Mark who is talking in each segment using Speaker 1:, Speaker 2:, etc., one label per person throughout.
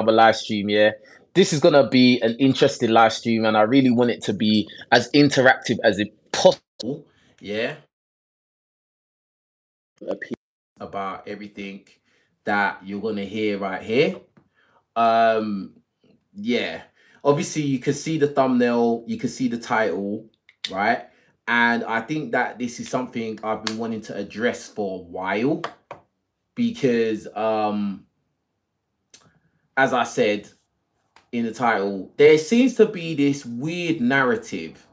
Speaker 1: another live stream. Yeah, this is gonna be an interesting live stream, and I really want it to be as interactive as it possible. Yeah, about everything that you're gonna hear right here. Um, yeah, obviously you can see the thumbnail, you can see the title, right? And I think that this is something I've been wanting to address for a while because, as I said in the title, there seems to be this weird narrative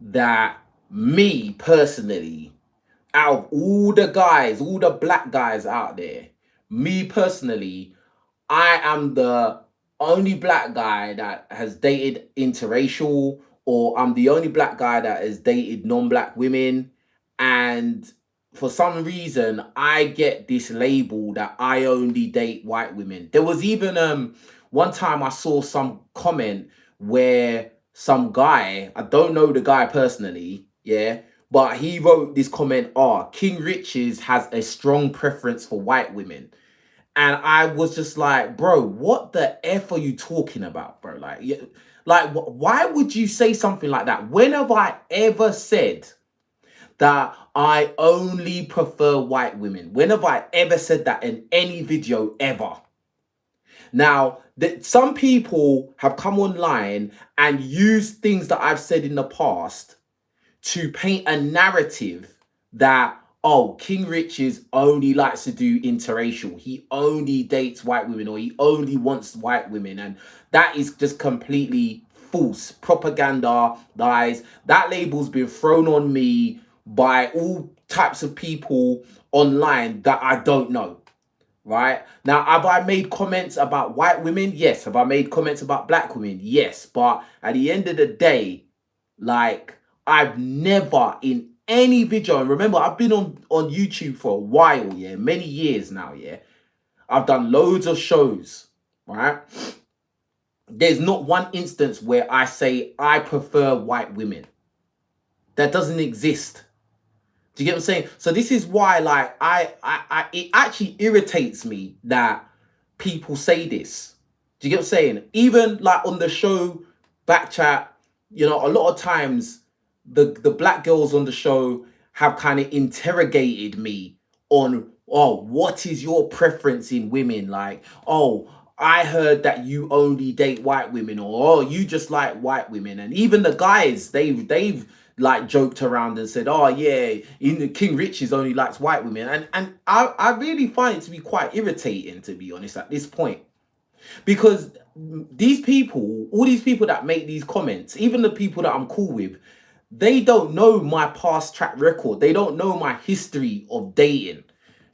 Speaker 1: that me personally, out of all the guys, all the black guys out there, me personally, I am the only black guy that has dated interracial, or I'm the only black guy that has dated non-black women. And for some reason, I get this label that I only date white women. There was even one time I saw some comment where some guy, I don't know the guy personally, yeah, but he wrote this comment, King Richez has a strong preference for white women. And I was just like, bro, what the F are you talking about, bro? Like, like, why would you say something like that? When have I ever said that I only prefer white women? When have I ever said that in any video ever? Now, that some people have come online and used things that I've said in the past to paint a narrative that, oh, King Richez only likes to do interracial. He only dates white women, or he only wants white women. And that is just completely false propaganda, guys. That label's been thrown on me by all types of people online that I don't know. Right now, have I made comments about white women? Yes. Have I made comments about black women? Yes. But at the end of the day, like, I've never in any video, and remember, I've been on YouTube for a while, yeah, many years now, yeah. I've done loads of shows, right? There's not one instance where I say I prefer white women. That doesn't exist. Do you get what I'm saying? So this is why, like, it actually irritates me that people say this. Do you get what I'm saying? Even like on the show, Backchat, you know, a lot of times the black girls on the show have kind of interrogated me on, oh, what is your preference in women? Like, oh, I heard that you only date white women, or oh, you just like white women. And even the guys, they've like joked around and said, oh yeah, King Richez only likes white women. And I really find it to be quite irritating, to be honest, at this point. Because these people, all these people that make these comments, even the people that I'm cool with, they don't know my past track record. They don't know my history of dating.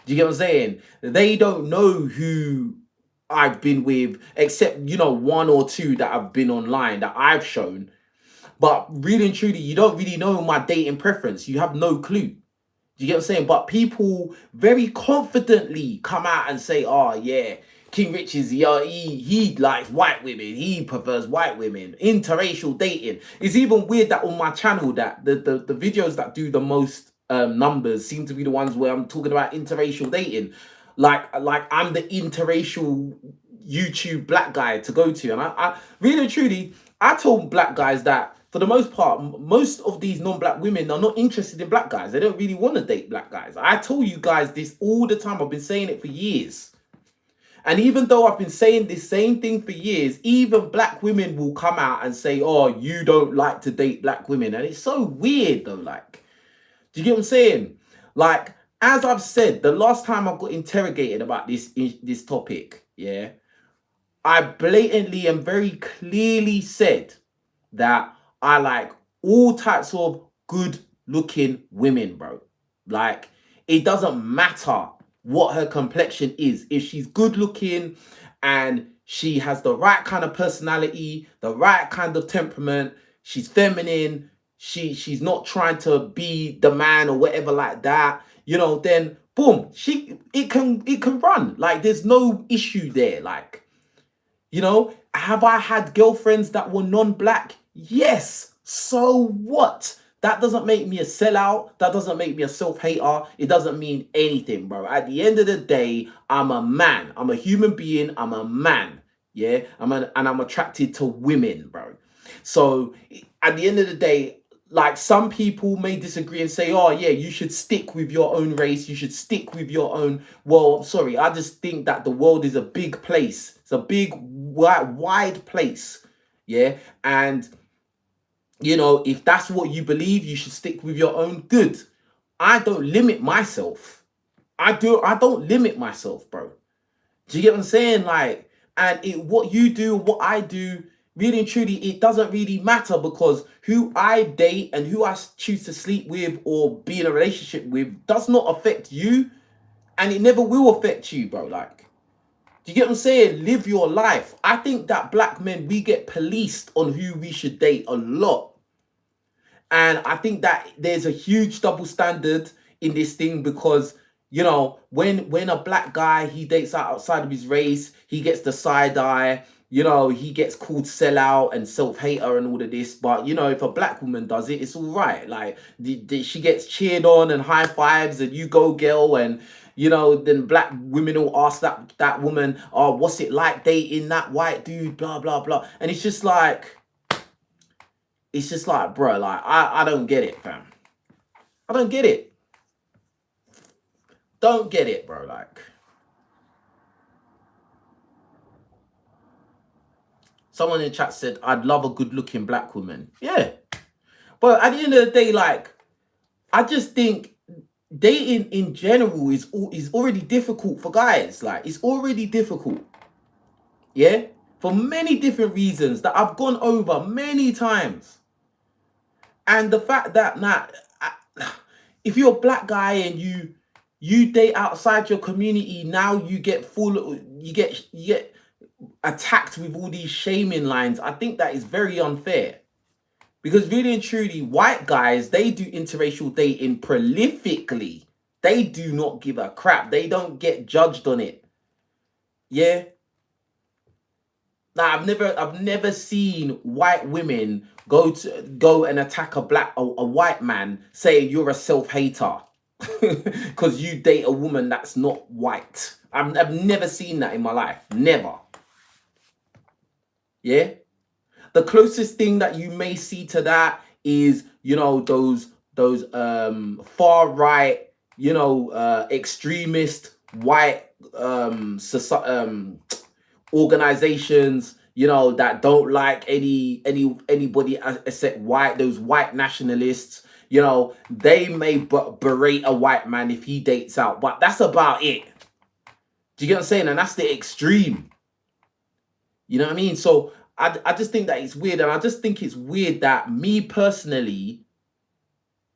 Speaker 1: Do you get what I'm saying? They don't know who I've been with, except, you know, one or two that have been online that I've shown. But really and truly, you don't really know my dating preference. You have no clue. Do you get what I'm saying? But people very confidently come out and say, oh yeah, King Richez, yeah, he likes white women. He prefers white women. Interracial dating. It's even weird that on my channel that the videos that do the most numbers seem to be the ones where I'm talking about interracial dating. Like I'm the interracial YouTube black guy to go to. And I really and truly, I told black guys that for the most part, most of these non-black women are not interested in black guys. They don't really want to date black guys. I told you guys this all the time. I've been saying it for years. And even though I've been saying this same thing for years, even black women will come out and say, oh, you don't like to date black women. And it's so weird though. Like, do you get what I'm saying? Like, as I've said, the last time I got interrogated about this topic, yeah, I blatantly and very clearly said that I like all types of good looking women, bro. Like, it doesn't matter what her complexion is. If she's good looking and she has the right kind of personality, the right kind of temperament, she's feminine, she's not trying to be the man or whatever like that, you know, then boom, it can run. Like, there's no issue there. Like, you know, have I had girlfriends that were non-black? Yes. So what? That doesn't make me a sellout. That doesn't make me a self-hater. It doesn't mean anything, bro. At the end of the day, I'm a man. I'm a human being. I'm a man. Yeah, and I'm attracted to women, bro. So at the end of the day, like some people may disagree and say, "Oh, yeah, you should stick with your own race. You should stick with your own." Well, I'm sorry, I just think that the world is a big place. It's a big, wide place. Yeah, and if that's what you believe, you should stick with your own. Good. I don't limit myself. I don't limit myself, bro. Do you get what I'm saying? Like, and what you do, what I do, really and truly, it doesn't really matter, because who I date and who I choose to sleep with or be in a relationship with does not affect you, and it never will affect you, bro. Like, do you get what I'm saying? Live your life. I think that black men, we get policed on who we should date a lot. And I think that there's a huge double standard in this thing, because when a black guy, he dates outside of his race, he gets the side eye, he gets called sellout and self-hater and all of this. But if a black woman does it, it's all right. Like, she gets cheered on and high fives and you go girl, and then black women will ask that woman, "Oh, what's it like dating that white dude?" Blah blah blah. And it's just like, bro, like, I don't get it, fam. I don't get it. Don't get it, bro. Like, someone in the chat said, "I'd love a good-looking black woman." Yeah, but at the end of the day, like, I just think dating in general is already difficult for guys. Like, it's already difficult. Yeah, for many different reasons that I've gone over many times, and the fact that now, if you're a black guy and you date outside your community, now you get attacked with all these shaming lines. I think that is very unfair, because really and truly, white guys, they do interracial dating prolifically. They do not give a crap. They don't get judged on it. Yeah. Now, I've never seen white women go and attack a white man, saying you're a self-hater because you date a woman that's not white. I've never seen that in my life. Never. Yeah. The closest thing that you may see to that is, those far right, extremist white organizations, that don't like anybody except white. Those white nationalists, they may berate a white man if he dates out, but that's about it. Do you get what I'm saying? And that's the extreme. You know what I mean? So I just think that it's weird, and I just think it's weird that, me personally,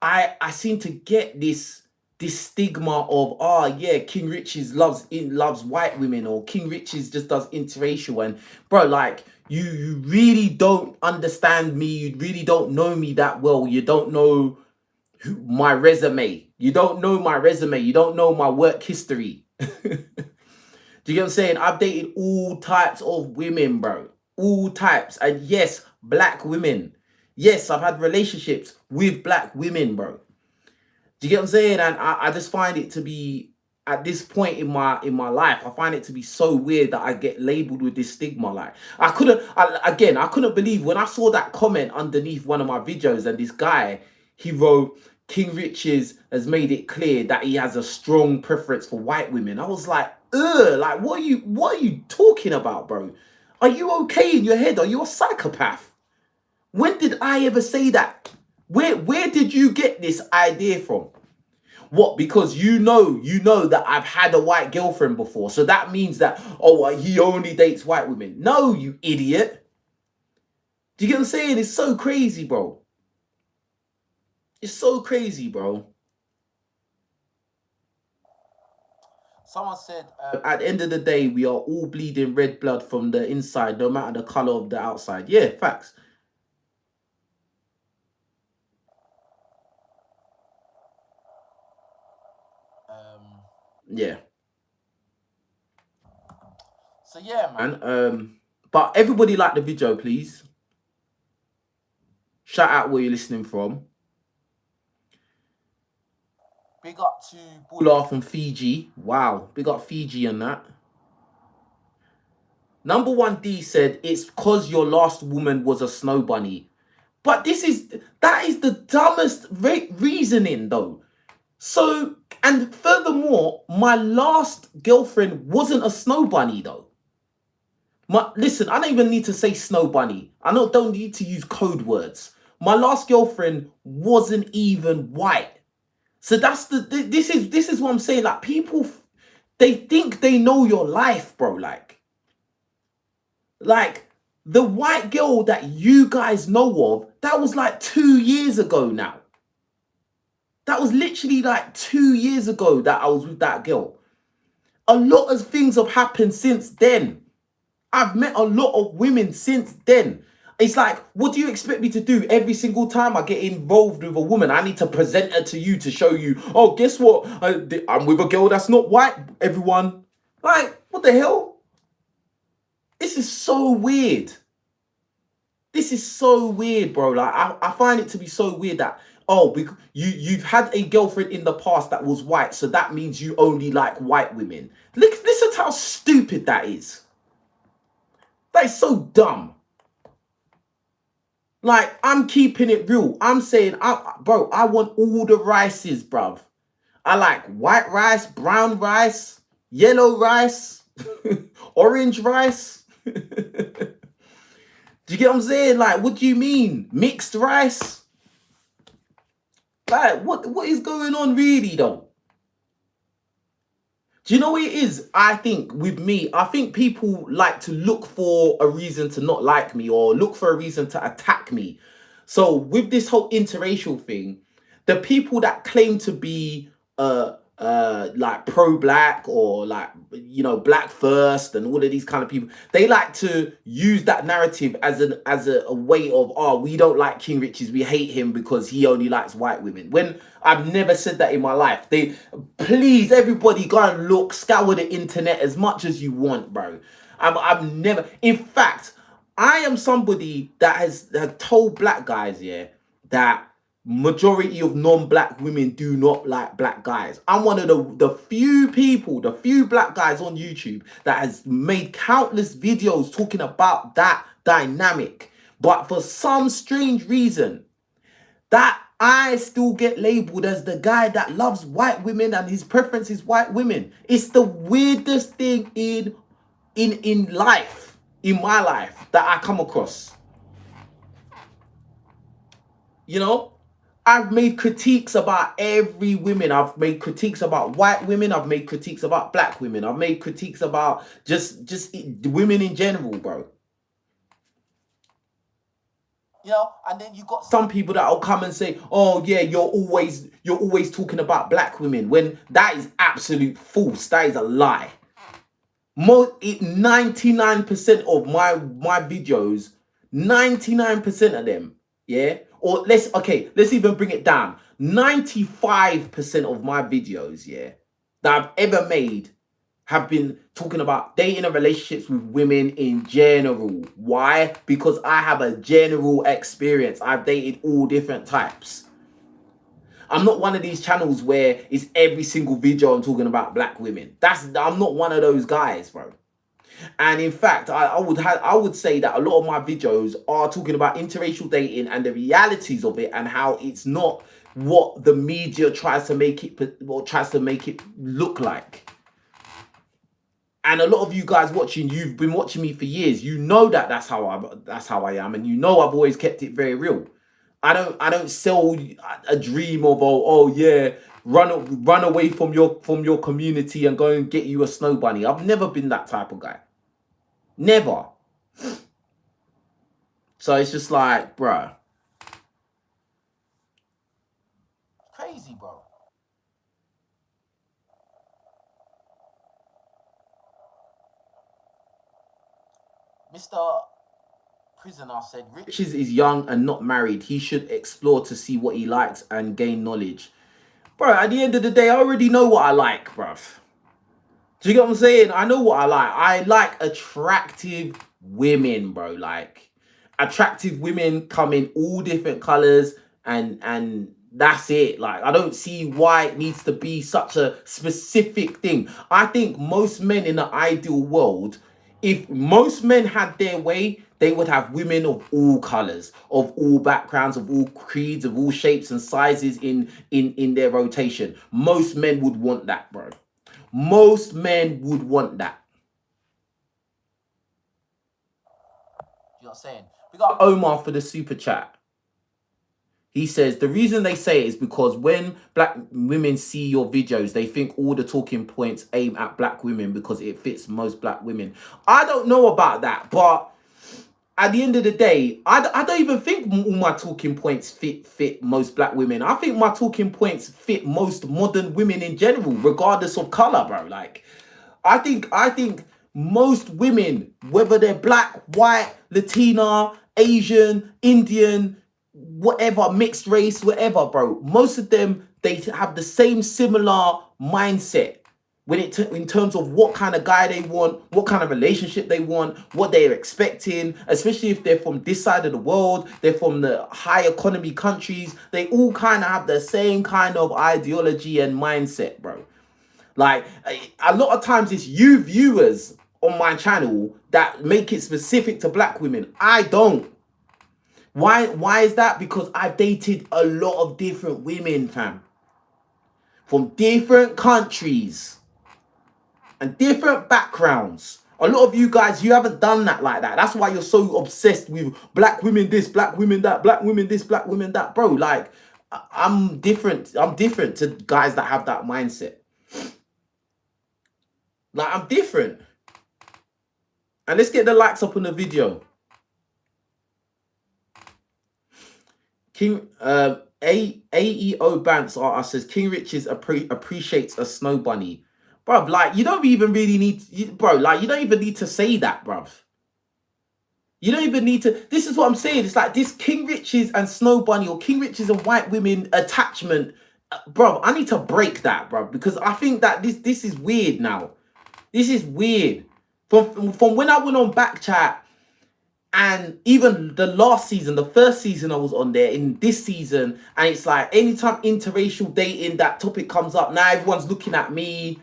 Speaker 1: I seem to get this stigma of, oh yeah, King Richez loves white women, or King Richez just does interracial. And bro, like, you really don't understand me. You really don't know me that well. You don't know my resume. You don't know my resume. You don't know my work history. Do you get what I'm saying? I've dated all types of women, bro. All types. And yes, black women. Yes, I've had relationships with black women, bro. Do you get what I'm saying? And I just find it to be, at this point in my life, I find it to be so weird that I get labeled with this stigma. Like, I couldn't believe when I saw that comment underneath one of my videos, and this guy, he wrote, "King Richez has made it clear that he has a strong preference for white women." I was like, ugh, like, what are you talking about, bro? Are you okay in your head? Are you a psychopath? When did I ever say that? Where did you get this idea from? What? Because you know that I've had a white girlfriend before, so that means that, oh, he only dates white women. No, you idiot. Do you get what I'm saying? It's so crazy, bro. It's so crazy, bro. Someone said, at the end of the day, we are all bleeding red blood from the inside, no matter the color of the outside. Yeah, facts. Yeah. So yeah, man. But everybody like the video, please. Shout out where you're listening from. Big up to Bula from Fiji. Wow. Big up Fiji and that. Number one D said it's because your last woman was a snow bunny. But that is the dumbest reasoning though. So, and furthermore, my last girlfriend wasn't a snow bunny though. Listen, I don't even need to say snow bunny. Don't need to use code words. My last girlfriend wasn't even white. So this is what I'm saying. Like, people, they think they know your life, bro. Like the white girl that you guys know of, that was like 2 years ago now. That was literally like 2 years ago that I was with that girl. A lot of things have happened since then. I've met a lot of women since then. It's like, what do you expect me to do? Every single time I get involved with a woman, I need to present her to you to show you, oh, guess what? I'm with a girl that's not white, everyone. Like, what the hell? This is so weird. This is so weird, bro. Like, I find it to be so weird that, oh, you've had a girlfriend in the past that was white, so that means you only like white women. Listen to how stupid that is. That is so dumb. Like, I'm keeping it real. I'm saying, bro, I want all the rices, bruv. I like white rice, brown rice, yellow rice, orange rice. Do you get what I'm saying? Like, what do you mean? Mixed rice? Like, what is going on really, though? Do you know what it is? I think with me, I think people like to look for a reason to not like me or look for a reason to attack me. So with this whole interracial thing, the people that claim to be like pro-black or like, you know, black first and all of these kind of people, they like to use that narrative as a way of, oh, we don't like King Richez, we hate him because he only likes white women, when I've never said that in my life. Please, everybody, go and look, scour the internet as much as you want, bro. I've never, in fact, I am somebody that has told black guys, yeah, that majority of non-black women do not like black guys. I'm one of the few people, the few black guys on YouTube that has made countless videos talking about that dynamic. But for some strange reason, that I still get labeled as the guy that loves white women and his preference is white women. It's the weirdest thing in life, in my life, that I come across. You know, I've made critiques about every woman. I've made critiques about white women. I've made critiques about black women. I've made critiques about just women in general, bro. You know, and then you got some people that will come and say, oh yeah, you're always talking about black women, when that is absolute false. That is a lie. 99% of my videos, 99% of them, yeah, or let's even bring it down. 95% of my videos, yeah, that I've ever made have been talking about dating and relationships with women in general. Why? Because I have a general experience. I've dated all different types. I'm not one of these channels where it's every single video I'm talking about black women. I'm not one of those guys, bro. And in fact, I would say that a lot of my videos are talking about interracial dating and the realities of it, and how it's not what the media tries to make it look like. And a lot of you guys watching, you've been watching me for years. You know that's how I am, and you know I've always kept it very real. I don't sell a dream of, oh yeah, run away from your community and go and get you a snow bunny. I've never been that type of guy. Never. So it's just like, bruh. Crazy, bro. Mr. Prisoner said, Richez is young and not married. He should explore to see what he likes and gain knowledge. Bro, at the end of the day, I already know what I like, bruv. Do you get what I'm saying? I know what I like. I like attractive women, bro. Like, attractive women come in all different colors, and that's it. Like, I don't see why it needs to be such a specific thing. I think most men in the ideal world, If most men had their way, they would have women of all colors, of all backgrounds, of all creeds, of all shapes and sizes in their rotation. Most men would want that, bro. Most men would want that. You know what I'm saying? We got Omar for the super chat. He says the reason they say it is because when black women see your videos, they think all the talking points aim at black women because it fits most black women. I don't know about that, but at the end of the day, I don't even think all my talking points fit most black women. I think my talking points fit most modern women in general, regardless of color, bro. Like, I think most women, whether they're black, white, Latina, Asian, Indian, whatever, mixed race, whatever, bro, most of them, they have the same similar mindset when in terms of what kind of guy they want, what kind of relationship they want, what they're expecting, especially if they're from this side of the world, they're from the high economy countries, they all kind of have the same kind of ideology and mindset, bro. Like, a lot of times it's you viewers on my channel that make it specific to black women. I don't. Why is that? Because I've dated a lot of different women, fam, from different countries and different backgrounds. A lot of you guys, you haven't done that like that. That's why you're so obsessed with black women this, black women that, black women this, black women that. Bro, like, I'm different. I'm different to guys that have that mindset. Like, I'm different. And let's get the likes up on the video. King AEO Bants says King Richez appreciates a snow bunny. Bruv, like, you don't even really need, bro, like, you don't even need to say that, bruv. You don't even need to. This is what I'm saying. It's like this King Richez and Snow Bunny, or King Richez and white women attachment, bro. I need to break that, bro, because I think that this is weird now. This is weird. From when I went on Backchat, and even the last season, the first season I was on there, in this season, and it's like anytime interracial dating, that topic comes up, now everyone's looking at me,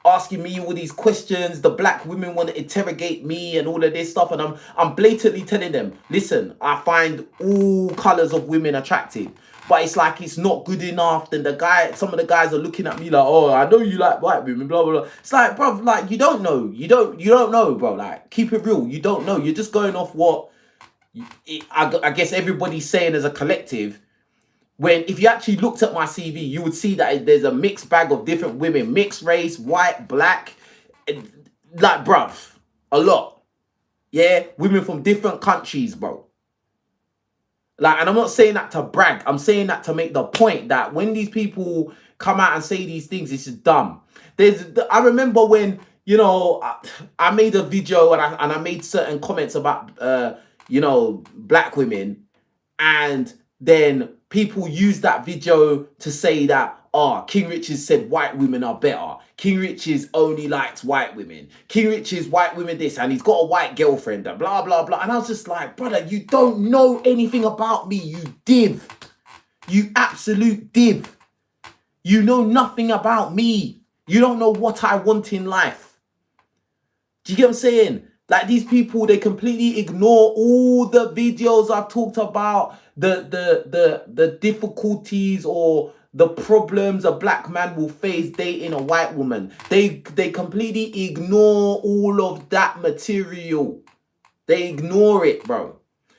Speaker 1: asking me all these questions. The black women want to interrogate me and all of this stuff, and I'm blatantly telling them, listen, I find all colors of women attractive, but it's like it's not good enough. Then some of the guys are looking at me like, oh, I know you like white women, blah blah blah. It's like, bro, like, you don't know, you don't know, bro. Like, keep it real, you don't know. You're just going off what I guess everybody's saying as a collective. When if you actually looked at my CV, you would see that there's a mixed bag of different women, mixed race, white, black, like, bruv, a lot. Yeah, women from different countries, bro. Like, and I'm not saying that to brag. I'm saying that to make the point that when these people come out and say these things, it's just dumb. I remember when, you know, I made a video and I made certain comments about black women, and then people use that video to say that, oh, King Richez said white women are better. King Richez only likes white women. King Richez, white women this, and he's got a white girlfriend, and blah, blah, blah. And I was just like, brother, you don't know anything about me, you div. You absolute div. You know nothing about me. You don't know what I want in life. Do you get what I'm saying? Like, these people, they completely ignore all the videos I've talked about, the difficulties or the problems a black man will face dating a white woman. They completely ignore all of that material. They ignore it, bro,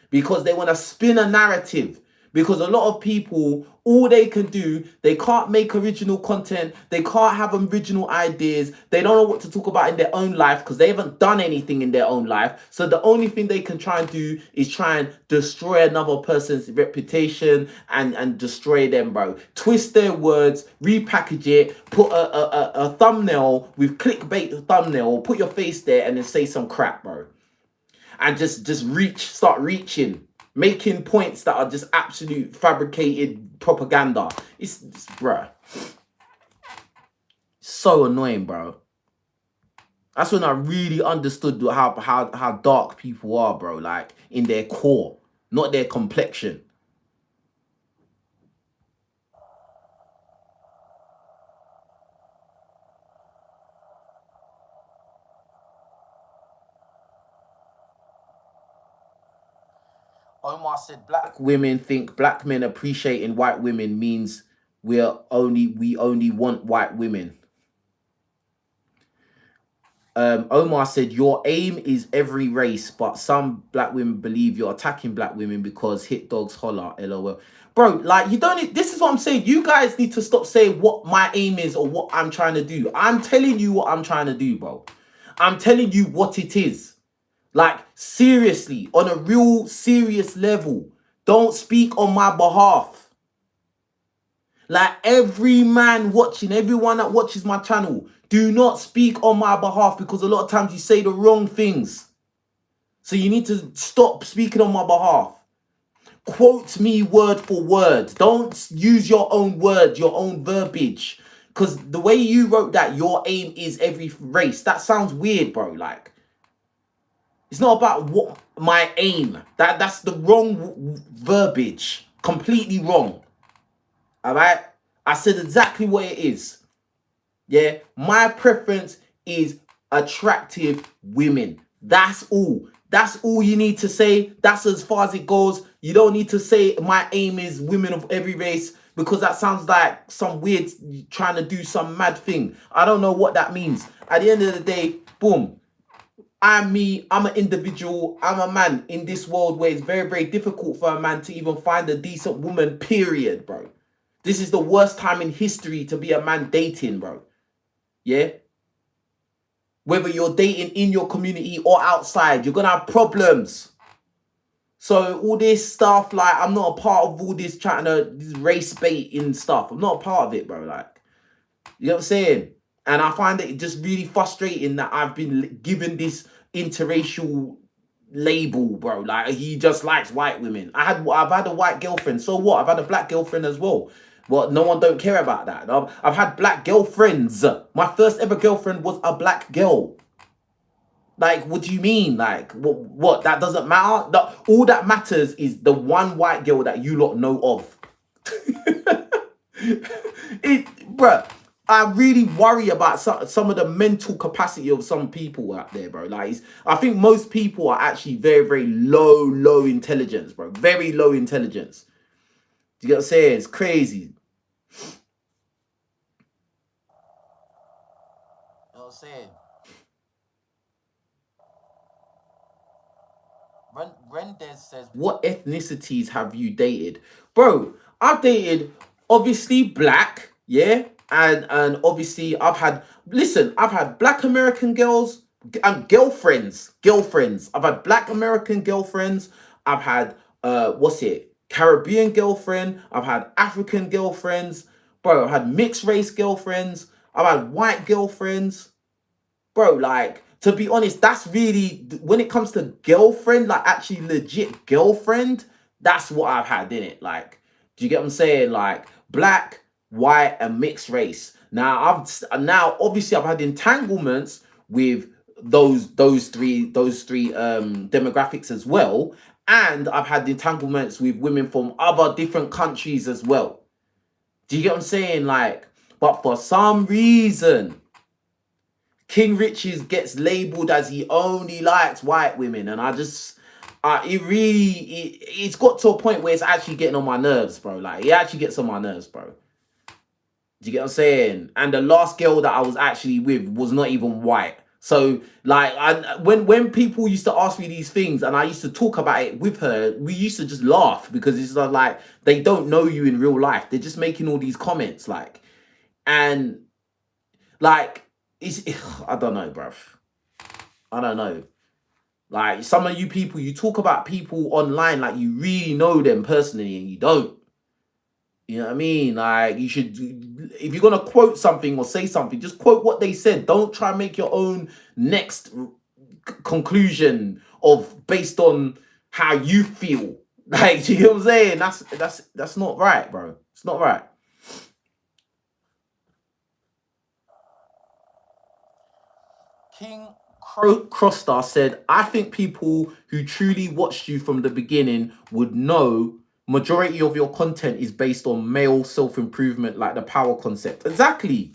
Speaker 1: because they want to spin a narrative. Because a lot of people, all they can do, they can't make original content. They can't have original ideas. They don't know what to talk about in their own life because they haven't done anything in their own life. So the only thing they can try and do is try and destroy another person's reputation and destroy them, bro. Twist their words, repackage it, put a thumbnail with clickbait thumbnail, put your face there and then say some crap, bro. And just start reaching, making points that are just absolute fabricated propaganda. It's bruh, so annoying, bro. That's when I really understood how dark people are, bro. Like, in their core, not their complexion. Omar said black women think black men appreciating white women means we only want white women. Omar said your aim is every race, but some black women believe you're attacking black women because hit dogs holler. LOL. Bro, like you don't need, this is what I'm saying. You guys need to stop saying what my aim is or what I'm trying to do. I'm telling you what I'm trying to do, bro. I'm telling you what it is. Like, seriously, on a real serious level, don't speak on my behalf. Like, every man watching, everyone that watches my channel, do not speak on my behalf because a lot of times you say the wrong things. So you need to stop speaking on my behalf. Quote me word for word. Don't use your own words, your own verbiage. Because the way you wrote that, your aim is every race, that sounds weird, bro. Like, it's not about what my aim. That's the wrong verbiage. Completely wrong. All right? I said exactly what it is. Yeah? My preference is attractive women. That's all. That's all you need to say. That's as far as it goes. You don't need to say my aim is women of every race because that sounds like some weird trying to do some mad thing. I don't know what that means. At the end of the day, boom. I'm me, I'm an individual, I'm a man in this world where it's very, very difficult for a man to even find a decent woman, period, bro. This is the worst time in history to be a man dating, bro. Yeah? Whether you're dating in your community or outside, you're gonna have problems. So all this stuff, like, I'm not a part of all this trying to this race baiting stuff. I'm not a part of it, bro. Like, you know what I'm saying? And I find it just really frustrating that I've been given this interracial label, bro. Like, he just likes white women. I've had a white girlfriend. So what? I've had a black girlfriend as well. Well, no one don't care about that. I've had black girlfriends. My first ever girlfriend was a black girl. Like, what do you mean? Like, what? That doesn't matter? All that matters is the one white girl that you lot know of. Bruh, I really worry about some of the mental capacity of some people out there, bro. Like, I think most people are actually very, very low intelligence, bro. Very low intelligence. Do you get what I'm saying? It's crazy. You know what I'm saying? Rendez says, what ethnicities have you dated? Bro, I've dated, obviously, black, yeah? And obviously, I've had black American girls and girlfriends. I've had black American girlfriends. I've had, Caribbean girlfriend. I've had African girlfriends. Bro, I've had mixed race girlfriends. I've had white girlfriends. Bro, like, to be honest, that's really, when it comes to girlfriend, like actually legit girlfriend, that's what I've had, in it. Like, do you get what I'm saying? Like, black, white, and mixed race. Now obviously I've had entanglements with those three demographics as well, and I've had entanglements with women from other different countries as well. Do you get what I'm saying? Like, but for some reason, King Richez gets labeled as he only likes white women, and it's got to a point where it's actually getting on my nerves, bro. Like, it actually gets on my nerves, bro. Do you get what I'm saying? And the last girl that I was actually with was not even white. So, like, when people used to ask me these things and I used to talk about it with her, we used to just laugh because it's like they don't know you in real life. They're just making all these comments, like, and like, I don't know, bruv. I don't know. Like, some of you people, you talk about people online like you really know them personally, and you don't. You know what I mean? Like, you should, if you're gonna quote something or say something, just quote what they said. Don't try and make your own next conclusion of based on how you feel. Like, you know what I'm saying? That's not right, bro. It's not right. King Crostar said, I think people who truly watched you from the beginning would know majority of your content is based on male self-improvement, like the power concept. Exactly.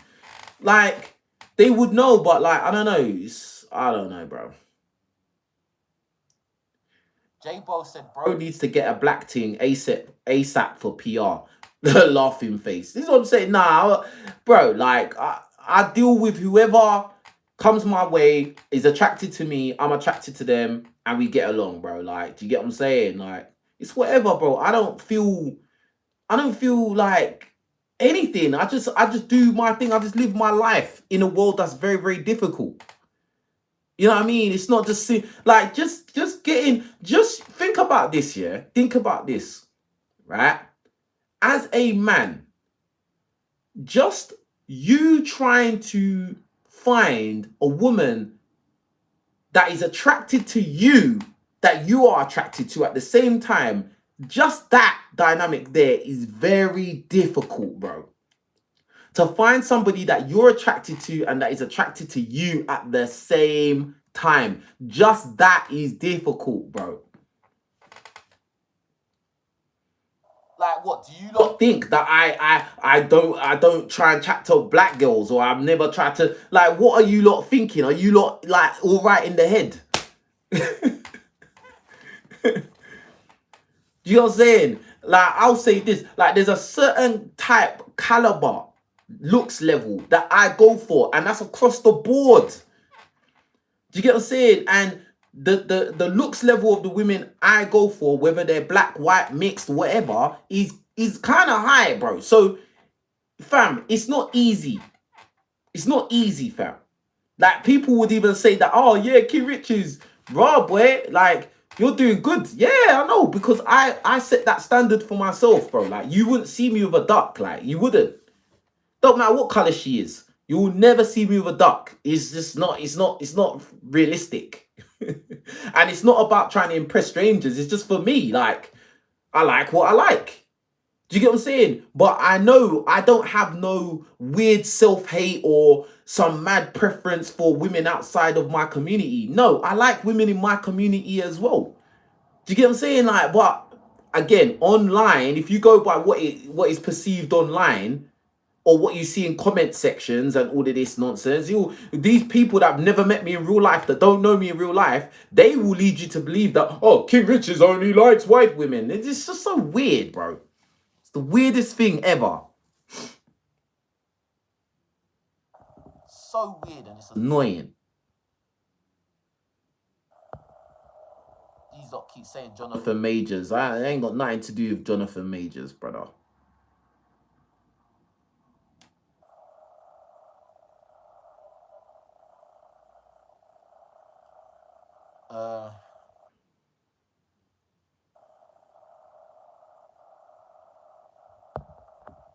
Speaker 1: Like, they would know, but like, I don't know. I don't know, bro. J-Bo said, bro needs to get a black thing ASAP for PR. The laughing face. This is what I'm saying. Nah, bro, like, I deal with whoever comes my way, is attracted to me, I'm attracted to them, and we get along, bro. Like, do you get what I'm saying? Like, it's whatever, bro. I don't feel like anything. I just do my thing. I just live my life in a world that's very, very difficult. You know what I mean? It's not just like just think about this, yeah. Think about this, right? As a man, just you trying to find a woman that is attracted to you, that you are attracted to at the same time, just that dynamic there is very difficult, bro. To find somebody that you're attracted to and that is attracted to you at the same time, just that is difficult, bro. Like, what do you not think that I don't try and chat to black girls, or I've never tried to, like, what are you lot thinking? Are you lot like all right in the head? Do you know what I'm saying? Like, I'll say this, like, there's a certain type, caliber, looks level that I go for, and that's across the board. Do you get what I'm saying? And the looks level of the women I go for, whether they're black, white, mixed, whatever, is kind of high, bro. So, fam, it's not easy. It's not easy, fam. Like, people would even say that, oh yeah, Key Richez, bro, boy, like, you're doing good. Yeah, I know, because I set that standard for myself, bro. Like, you wouldn't see me with a duck, like, you wouldn't. Don't matter what color she is. You will never see me with a duck. It's just not, it's not realistic. And it's not about trying to impress strangers. It's just for me. Like, I like what I like. Do you get what I'm saying? But I know I don't have no weird self-hate or some mad preference for women outside of my community. No, I like women in my community as well. Do you get what I'm saying? Like, but again, online, if you go by what is perceived online, or what you see in comment sections and all of this nonsense, these people that have never met me in real life, that don't know me in real life, they will lead you to believe that, oh, King Richez only likes white women. It's just so weird, bro. It's the weirdest thing ever. So weird, and it's annoying. These lot keep saying Jonathan Majors. I ain't got nothing to do with Jonathan Majors, brother. Uh,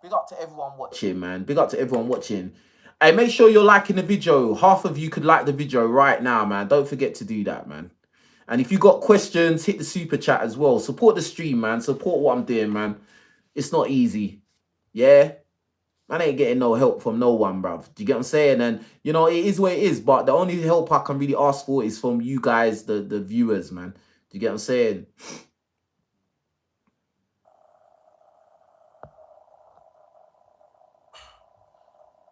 Speaker 1: Big up to everyone watching, man. Big up to everyone watching. Hey, make sure you're liking the video. Half of you could like the video right now, man. Don't forget to do that, man. And if you got questions, hit the super chat as well. Support the stream, man. Support what I'm doing, man. It's not easy. Yeah? Man ain't getting no help from no one, bruv. Do you get what I'm saying? And, you know, it is what it is. But the only help I can really ask for is from you guys, the viewers, man. Do you get what I'm saying?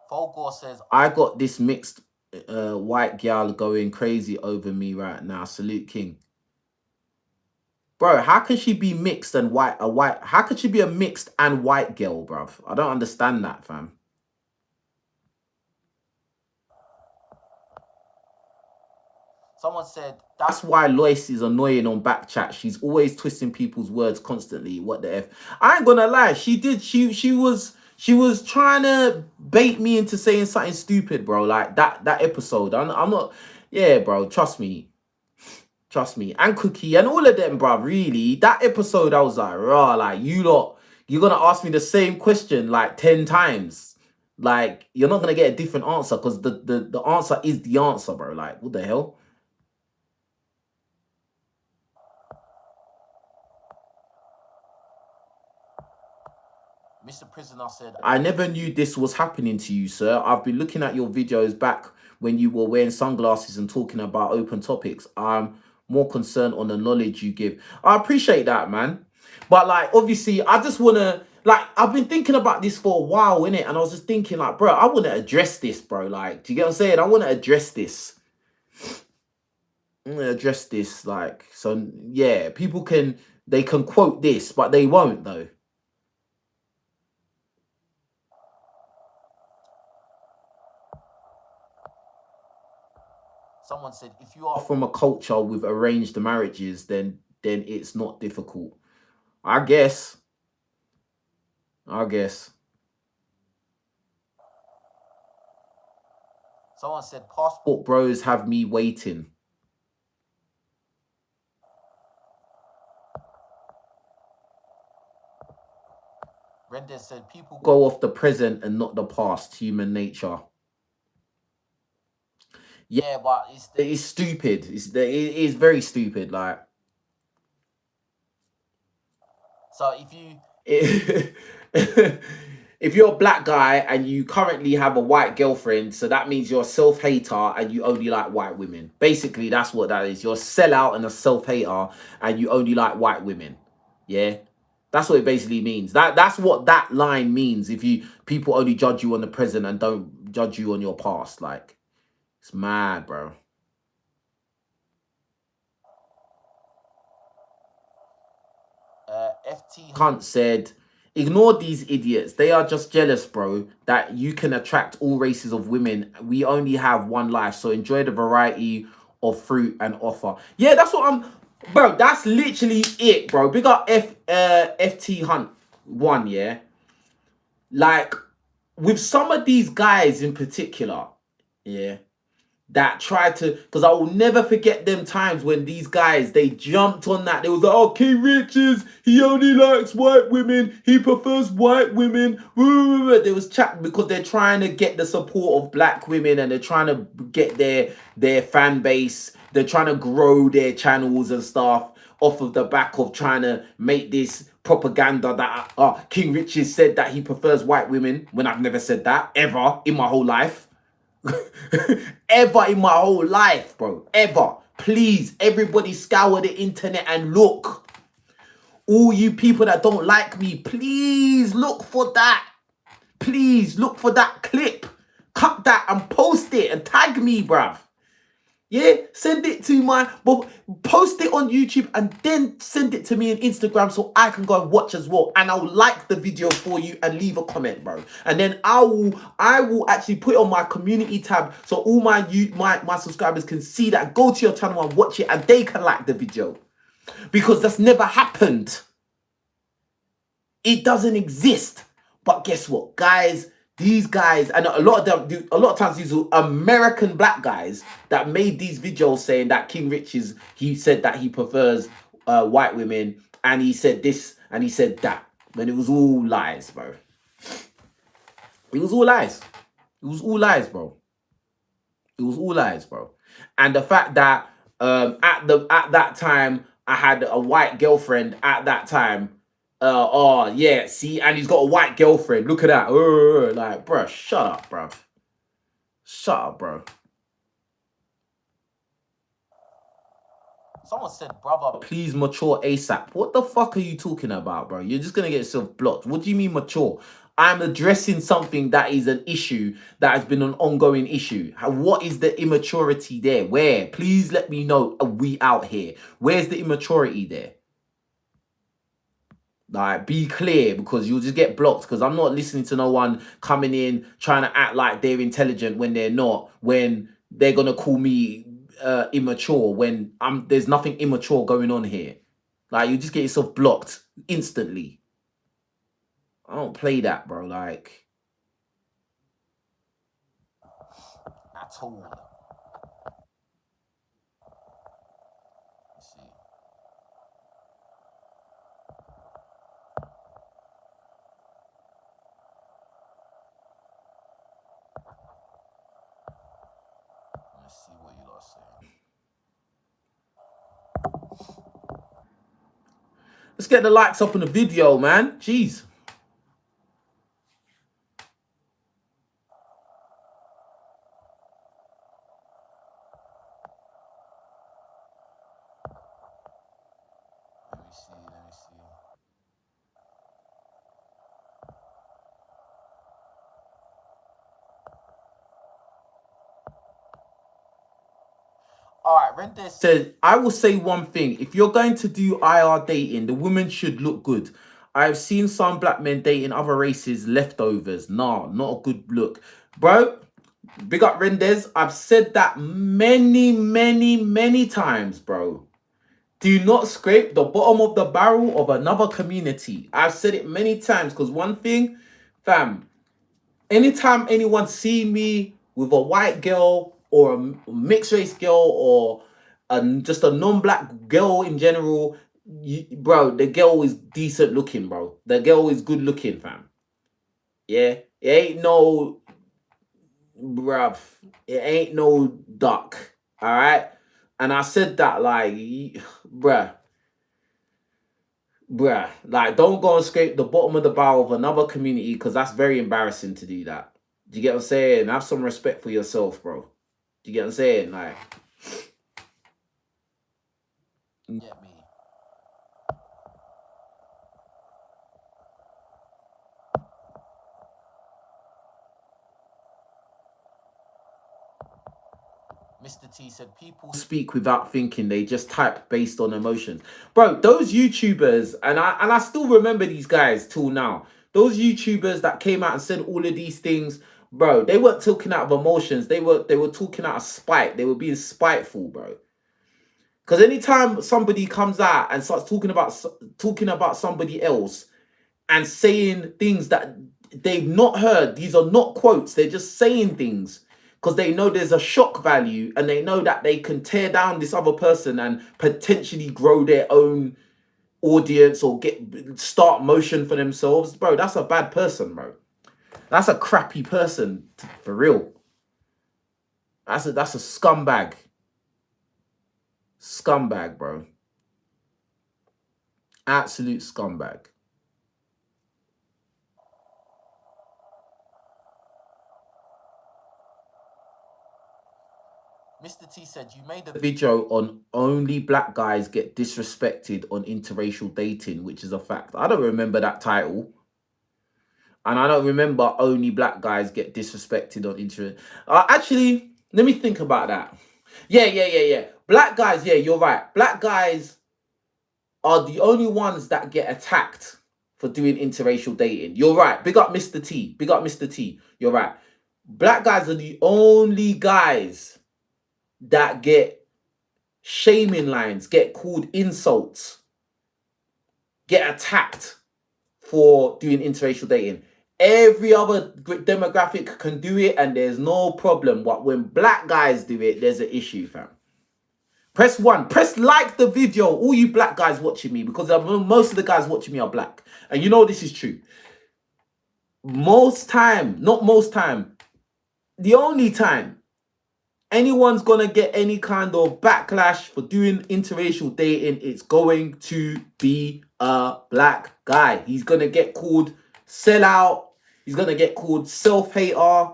Speaker 1: Folgore says, I got this mixed white gal going crazy over me right now. Salute King. Bro, how can she be mixed and white? How could she be a mixed and white girl, bruv? I don't understand that, fam. Someone said, that's why Lois is annoying on backchat. She's always twisting people's words constantly. What the F? I ain't gonna lie. She did. She was trying to bait me into saying something stupid, bro. Like that episode. I'm not. Yeah, bro. Trust me. Trust me. And Cookie and all of them, bro. Really, that episode, I was like, raw. Like, you lot, you're gonna ask me the same question like 10 times. Like, you're not gonna get a different answer, because the answer is the answer, bro. Like, what the hell? Mr. Prisoner said, I never knew this was happening to you, sir. I've been looking at your videos back when you were wearing sunglasses and talking about open topics. I'm more concerned on the knowledge you give. I appreciate that, man. But, like, obviously, I just want to, like, I've been thinking about this for a while, innit? And I was just thinking, like, bro, I want to address this, bro. Like, do you get what I'm saying? I want to address this. I'm gonna address this. Like, so yeah, people can, they can quote this, but they won't though. Someone said, if you are from a culture with arranged marriages, then it's not difficult. I guess. I guess. Someone said, passport bros have me waiting. Rendez said, people go off the present and not the past. Human nature. Yeah, but it's stupid. It is very stupid. Like, so if you're a black guy and you currently have a white girlfriend, so that means you're a self-hater and you only like white women. Basically, that's what that is. You're a sellout and a self-hater and you only like white women. Yeah. That's what it basically means. That's what that line means. If you people only judge you on the present and don't judge you on your past, like it's mad, bro. FT Hunt said, ignore these idiots. They are just jealous, bro, that you can attract all races of women. We only have one life, so enjoy the variety of fruit and offer. Yeah, that's what I'm, bro. That's literally it, bro. Big up FT Hunt one, yeah. Like with some of these guys in particular, yeah, that tried to, because I will never forget them times when these guys, they jumped on that. They was like, oh, King Richez, he only likes white women, he prefers white women. They was chatting because they're trying to get the support of black women and they're trying to get their fan base. They're trying to grow their channels and stuff off of the back of trying to make this propaganda that King Richez said that he prefers white women, when I've never said that ever in my whole life. Ever in my whole life, bro. Ever. Please, everybody scour the internet and look. All you people that don't like me, please look for that. Please look for that clip. Cut that and post it and tag me, bruv. Yeah, send it to my, but post it on YouTube and then send it to me on Instagram so I can go and watch as well. And I'll like the video for you and leave a comment, bro. And then I will actually put it on my community tab so all my subscribers can see that. Go to your channel and watch it and they can like the video. Because that's never happened. It doesn't exist. But guess what, guys? These guys, and a lot of them, a lot of times, these are American black guys that made these videos saying that King Richez, he said that he prefers white women, and he said this, and he said that. When it was all lies, bro. It was all lies. It was all lies, bro. It was all lies, bro. And the fact that at that time I had a white girlfriend at that time. Oh yeah, see, and he's got a white girlfriend. Look at that. Like, bro, shut up, bro. Shut up, bro. Someone said, brother, please mature ASAP. What the fuck are you talking about, bro? You're just gonna get yourself blocked. What do you mean mature? I'm addressing something that is an issue that has been an ongoing issue. What is the immaturity there? Where? Please let me know. Are we out here? Where's the immaturity there? Like, be clear, because you'll just get blocked, because I'm not listening to no one coming in trying to act like they're intelligent when they're not, when they're gonna call me immature when there's nothing immature going on here. Like, you just get yourself blocked instantly. I don't play that, bro, like, at all. Let's see. Let's see what you lot are saying. Let's get the likes up on the video, man. Jeez. Let me see, let me see. All right, said, I will say one thing. If you're going to do IR dating, the women should look good. I've seen some black men dating other races, leftovers. Nah, not a good look. Bro, big up Rendez. I've said that many, many, many times, bro. Do not scrape the bottom of the barrel of another community. I've said it many times because one thing, fam, anytime anyone see me with a white girl or a mixed race girl or just a non-black girl in general, bro, the girl is decent looking, bro. The girl is good looking, fam. Yeah, it ain't no, bruv, it ain't no duck. All right, and I said that like, bruh, like don't go and scrape the bottom of the barrel of another community because that's very embarrassing to do that. Do you get what I'm saying? Have some respect for yourself, bro. Do you get what I'm saying? Like, get me. Mr. T said people speak without thinking, they just type based on emotions. Bro, those YouTubers, and I still remember these guys till now. Those YouTubers that came out and said all of these things, bro, they weren't talking out of emotions. They were talking out of spite. They were being spiteful, bro. Because anytime somebody comes out and starts talking about somebody else and saying things that they've not heard, these are not quotes, they're just saying things because they know there's a shock value and they know that they can tear down this other person and potentially grow their own audience or start motion for themselves. Bro, that's a bad person, bro. That's a crappy person, for real. That's a scumbag. Scumbag, bro. Absolute scumbag. Mr. T said you made a video on only black guys get disrespected on interracial dating, which is a fact. I don't remember that title. And I don't remember only black guys get disrespected on inter. Actually, let me think about that. Yeah. Black guys, yeah, you're right. Black guys are the only ones that get attacked for doing interracial dating. You're right. Big up Mr. T. Big up Mr. T. You're right. Black guys are the only guys that get shaming lines, get called insults, get attacked for doing interracial dating. Every other demographic can do it and there's no problem. But when black guys do it, there's an issue, fam. Press 1. Press like the video, all you black guys watching me, because most of the guys watching me are black. And you know this is true. Most time, not most time, the only time anyone's gonna get any kind of backlash for doing interracial dating, it's going to be a black guy. He's gonna get called sellout. He's gonna get called self-hater.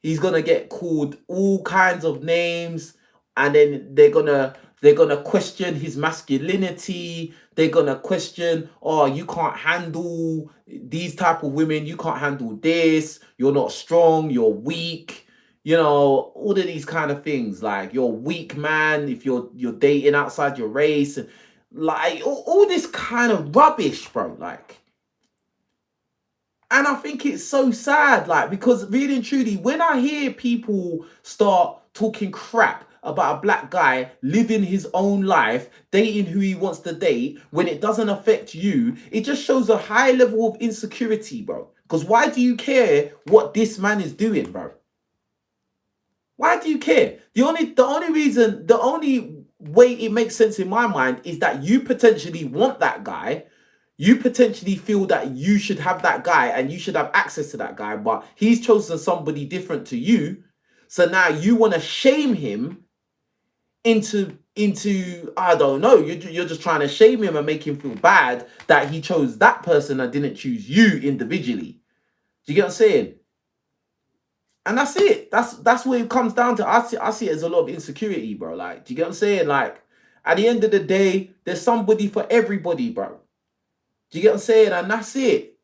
Speaker 1: He's gonna get called all kinds of names, and then they're gonna question his masculinity. They're gonna question, oh, you can't handle these type of women. You can't handle this. You're not strong. You're weak. You know, all of these kind of things. Like you're weak, man. If you're dating outside your race, like all this kind of rubbish, bro. Like. And I think it's so sad, like, because really and truly, when I hear people start talking crap about a black guy living his own life, dating who he wants to date, when it doesn't affect you, it just shows a high level of insecurity, bro. Because why do you care what this man is doing, bro? Why do you care? The only way it makes sense in my mind is that you potentially want that guy. You potentially feel that you should have that guy and you should have access to that guy, but he's chosen somebody different to you. So now you want to shame him into I don't know. You're just trying to shame him and make him feel bad that he chose that person and didn't choose you individually. Do you get what I'm saying? And that's it. That's what it comes down to. I see it as a lot of insecurity, bro. Like, do you get what I'm saying? Like, at the end of the day, there's somebody for everybody, bro. Do you get what I'm saying? And that's it.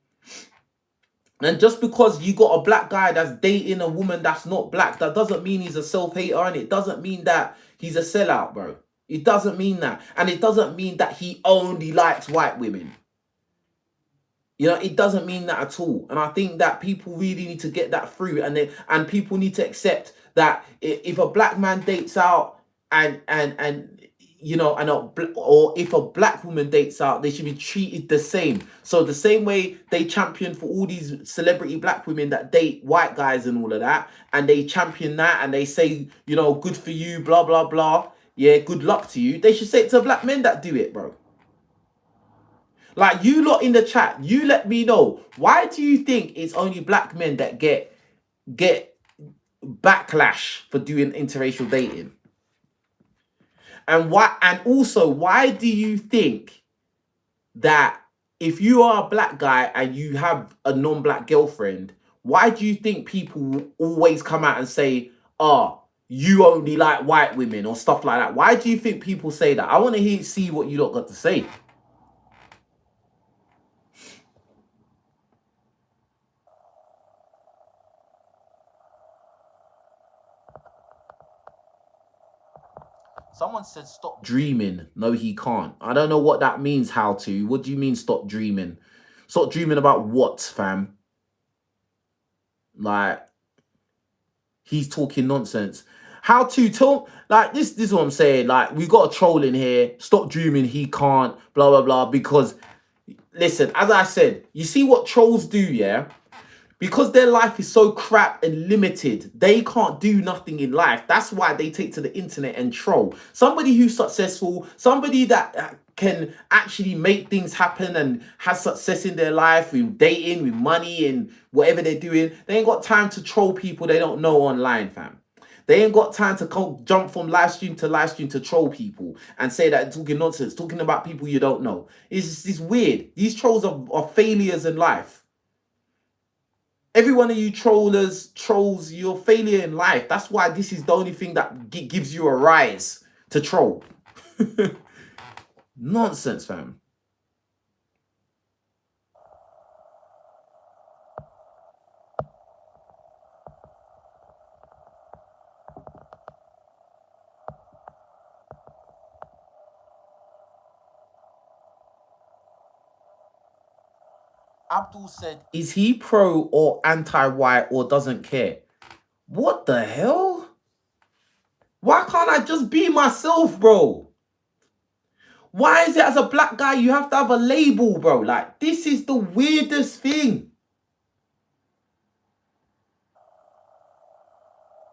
Speaker 1: And just because you got a black guy that's dating a woman that's not black, that doesn't mean he's a self-hater, and it doesn't mean that he's a sellout, bro. It doesn't mean that. And it doesn't mean that he only likes white women. You know, it doesn't mean that at all. And I think that people really need to get that through, and people need to accept that if a black man dates out and you know, or if a black woman dates out, they should be treated the same. So the same way they champion for all these celebrity black women that date white guys and all of that, and they champion that and they say, you know, good for you, blah blah blah. Yeah, good luck to you. They should say it to black men that do it, bro. Like, you lot in the chat, you let me know, why do you think it's only black men that get backlash for doing interracial dating? And also, why do you think that if you are a black guy and you have a non-black girlfriend, why do you think people always come out and say, oh, you only like white women or stuff like that? Why do you think people say that? I want to see what you lot got to say. Someone said stop dreaming. No, he can't. I don't know what that means, how to. What do you mean stop dreaming? Stop dreaming about what, fam? Like, he's talking nonsense. How to talk? Like, this is what I'm saying. Like, we got a troll in here. Stop dreaming, he can't. Blah, blah, blah. Because, listen, as I said, you see what trolls do, yeah? Because their life is so crap and limited, they can't do nothing in life. That's why they take to the internet and troll. Somebody who's successful, somebody that can actually make things happen and has success in their life with dating, with money and whatever they're doing, they ain't got time to troll people they don't know online, fam. They ain't got time to jump from live stream to troll people and say that talking nonsense, talking about people you don't know. It's weird. These trolls are failures in life. Every one of you trolls your failure in life. That's why this is the only thing that gives you a rise to troll. Nonsense, fam. Abdul said, is he pro or anti-white or doesn't care? What the hell? Why can't I just be myself, bro? Why is it as a black guy you have to have a label, bro? Like, this is the weirdest thing.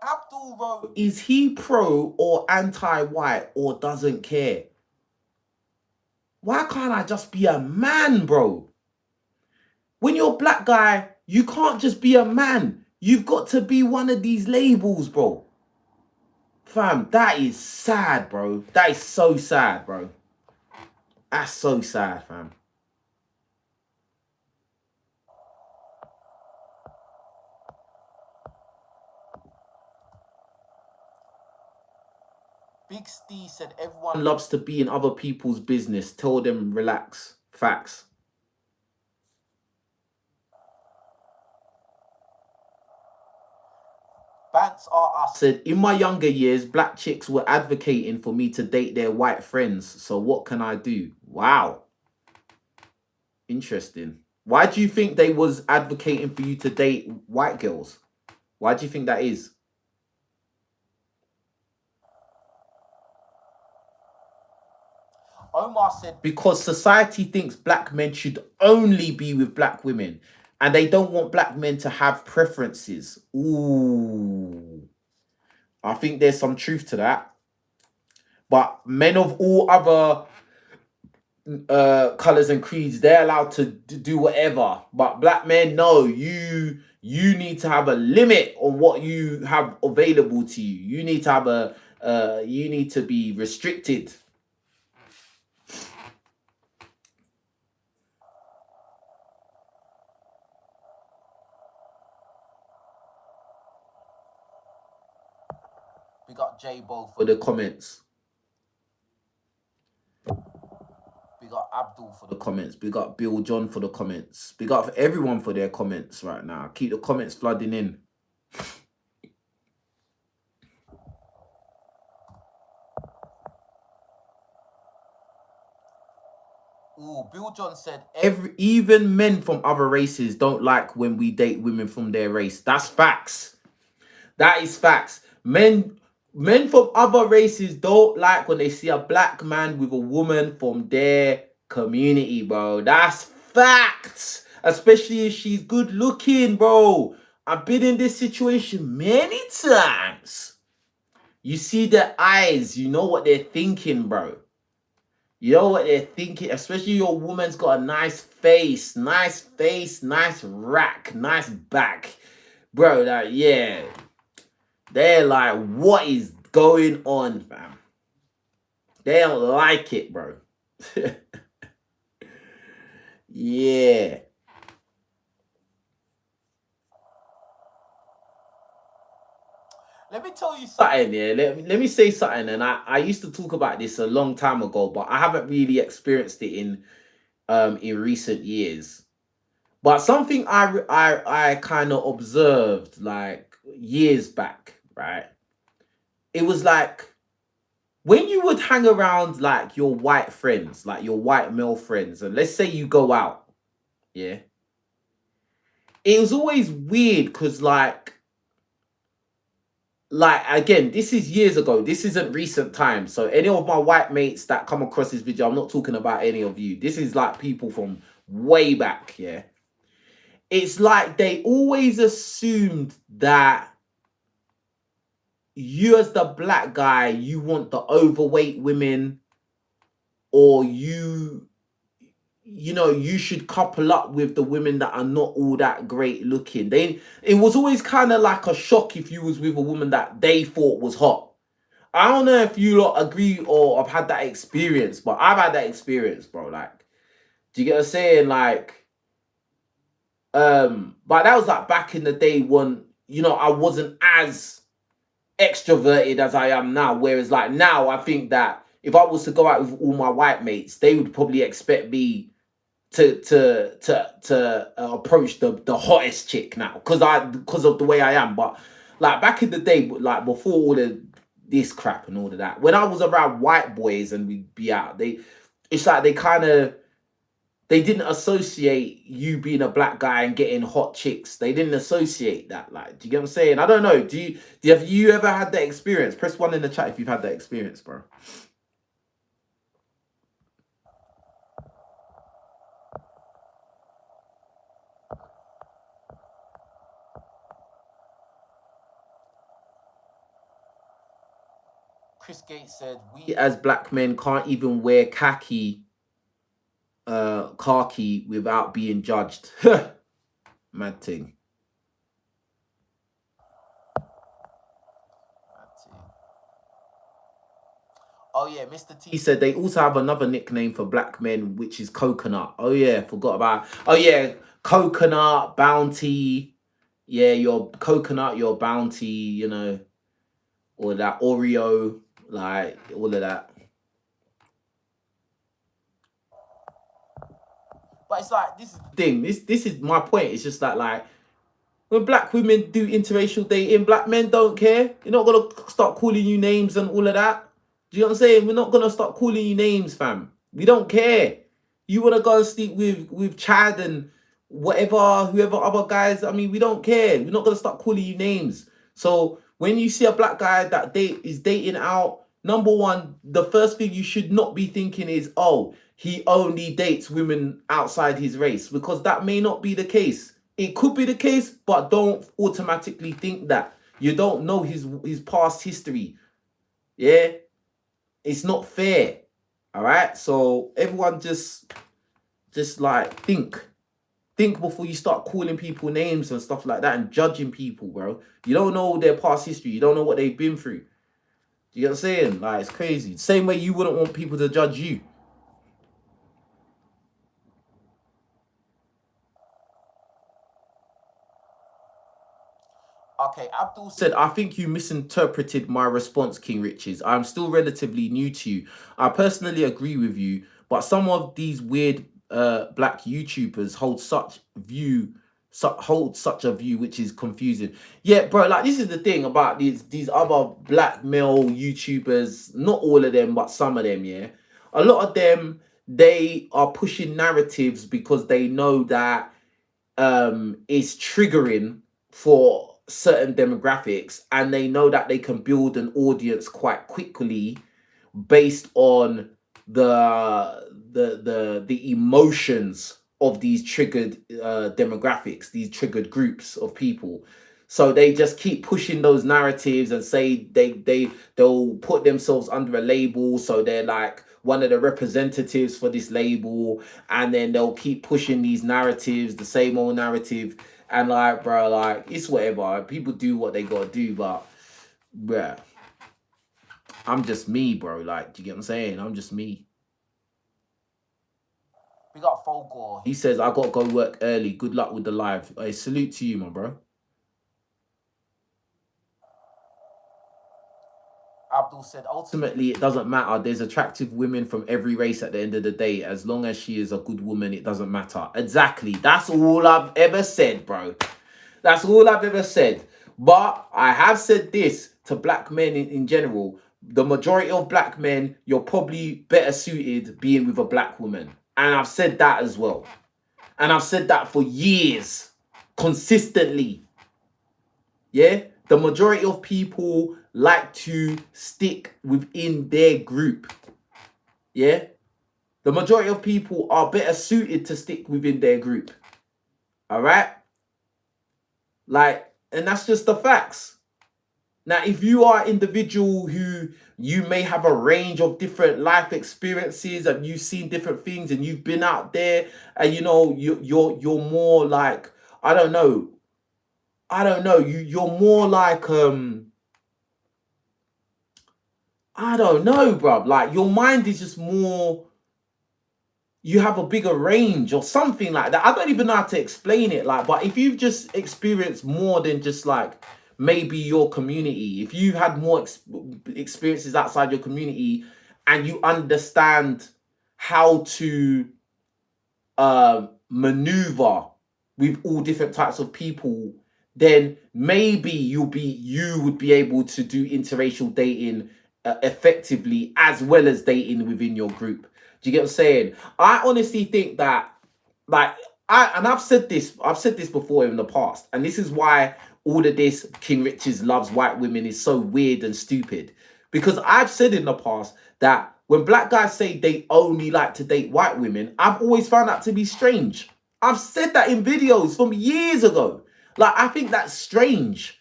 Speaker 1: Abdul wrote, is he pro or anti-white or doesn't care? Why can't I just be a man, bro? When you're a black guy, you can't just be a man. You've got to be one of these labels, bro. Fam, that is sad, bro. That is so sad, bro. That's so sad, fam. Big Steve said everyone loves to be in other people's business. Tell them relax. Facts. Bants are us. Said, in my younger years, black chicks were advocating for me to date their white friends. So what can I do? Wow. Interesting. Why do you think they was advocating for you to date white girls? Why do you think that is? Omar said, because society thinks black men should only be with black women and they don't want black men to have preferences. Ooh. I think there's some truth to that. But men of all other colors and creeds, they're allowed to do whatever. But black men, no, you need to have a limit on what you have available to you. You need to have you need to be restricted. We got J-Bo for the comments. We got Abdul for the comments. We got Bill John for the comments. We got everyone for their comments right now. Keep the comments flooding in. Oh, Bill John said even men from other races don't like when we date women from their race. That's facts. That is facts. Men from other races don't like when they see a black man with a woman from their community, bro. That's facts. Especially if she's good looking, bro. I've been in this situation many times. You see their eyes, you know what they're thinking, bro. You know what they're thinking, especially your woman's got a nice face, nice rack, nice back. Bro, that, yeah. They're like, what is going on, fam? They don't like it, bro. Yeah. Let me tell you something, yeah. Let me say something. And I used to talk about this a long time ago, but I haven't really experienced it in recent years. But something I kind of observed like years back, right? It was like when you would hang around like your white friends, like your white male friends, and let's say you go out, yeah, it was always weird because like again, this is years ago. This isn't recent times. So any of my white mates that come across this video, I'm not talking about any of you. This is like people from way back, yeah. It's like they always assumed that you as the black guy, you want the overweight women, or you know, you should couple up with the women that are not all that great looking. It was always kind of like a shock if you was with a woman that they thought was hot. I don't know if you lot agree or have had that experience, but I've had that experience, bro. Like, do you get what I'm saying? Like, but that was like back in the day when, you know, I wasn't as extroverted as I am now. Whereas like now, I think that if I was to go out with all my white mates, they would probably expect me to approach the hottest chick now because of the way I am. But like back in the day, like before all of this crap and all of that, when I was around white boys and we'd be out, it's like they didn't associate you being a black guy and getting hot chicks. They didn't associate that. Like, do you get what I'm saying? I don't know. Have you ever had that experience? Press one in the chat if you've had that experience, bro. Chris Gates said, "We as black men can't even wear khaki without being judged." Mad thing. Mad thing. Oh yeah, Mr. T said they also have another nickname for black men, which is coconut. Oh yeah, forgot about. Oh yeah, coconut bounty. Yeah, your coconut, your bounty. You know, or that Oreo, like all of that. But it's like this is the thing. This is my point. It's just that like when black women do interracial dating, black men don't care. You're not gonna start calling you names and all of that. Do you know what I'm saying? We're not gonna start calling you names, fam. We don't care. You wanna go and sleep with Chad and whatever, whoever other guys. I mean, we don't care. We're not gonna start calling you names. So when you see a black guy that is dating out, number one, the first thing you should not be thinking is, oh, he only dates women outside his race, because that may not be the case. It could be the case, but don't automatically think that. You don't know his past history. Yeah, it's not fair. All right, so everyone just like think before you start calling people names and stuff like that and judging people, bro. You don't know their past history. You don't know what they've been through. You get what I'm saying? Like, it's crazy. Same way you wouldn't want people to judge you. Okay, Abdul said, I think you misinterpreted my response, King Richez. I'm still relatively new to you. I personally agree with you, but some of these weird black YouTubers hold such a view which is confusing. Yeah, bro, like this is the thing about these other black male YouTubers, not all of them, but some of them, yeah. A lot of them, they are pushing narratives because they know that is triggering for certain demographics, and they know that they can build an audience quite quickly based on the emotions of these triggered demographics, these triggered groups of people. So they just keep pushing those narratives and say they'll put themselves under a label, so they're like one of the representatives for this label, and then they'll keep pushing these narratives, the same old narrative, and like, bro, like, it's whatever. People do what they gotta do, but bruh, I'm just me, bro. Like, do you get what I'm saying? I'm just me. We got Folgore. He says, I gotta go work early. Good luck with the live. Hey, salute to you, my bro. Abdul said, ultimately, it doesn't matter. There's attractive women from every race at the end of the day. As long as she is a good woman, it doesn't matter. Exactly. That's all I've ever said, bro. That's all I've ever said. But I have said this to black men in general. The majority of black men, you're probably better suited being with a black woman. And I've said that as well. And I've said that for years, consistently. Yeah? The majority of people like to stick within their group. Yeah? The majority of people are better suited to stick within their group. All right? Like, and that's just the facts. Now, if you are an individual who you may have a range of different life experiences and you've seen different things and you've been out there and you know you're more like, I don't know, you're more like I don't know, bruv. Like, your mind is just more, you have a bigger range or something like that. I don't even know how to explain it. Like, but if you've just experienced more than just like maybe your community, if you've had more experiences outside your community and you understand how to maneuver with all different types of people, then maybe you would be able to do interracial dating effectively, as well as dating within your group. Do you get what I'm saying? I honestly think that, like, I've said this before in the past, and this is why all of this King Richez loves white women is so weird and stupid. Because I've said in the past that when black guys say they only like to date white women, I've always found that to be strange. I've said that in videos from years ago. Like, I think that's strange.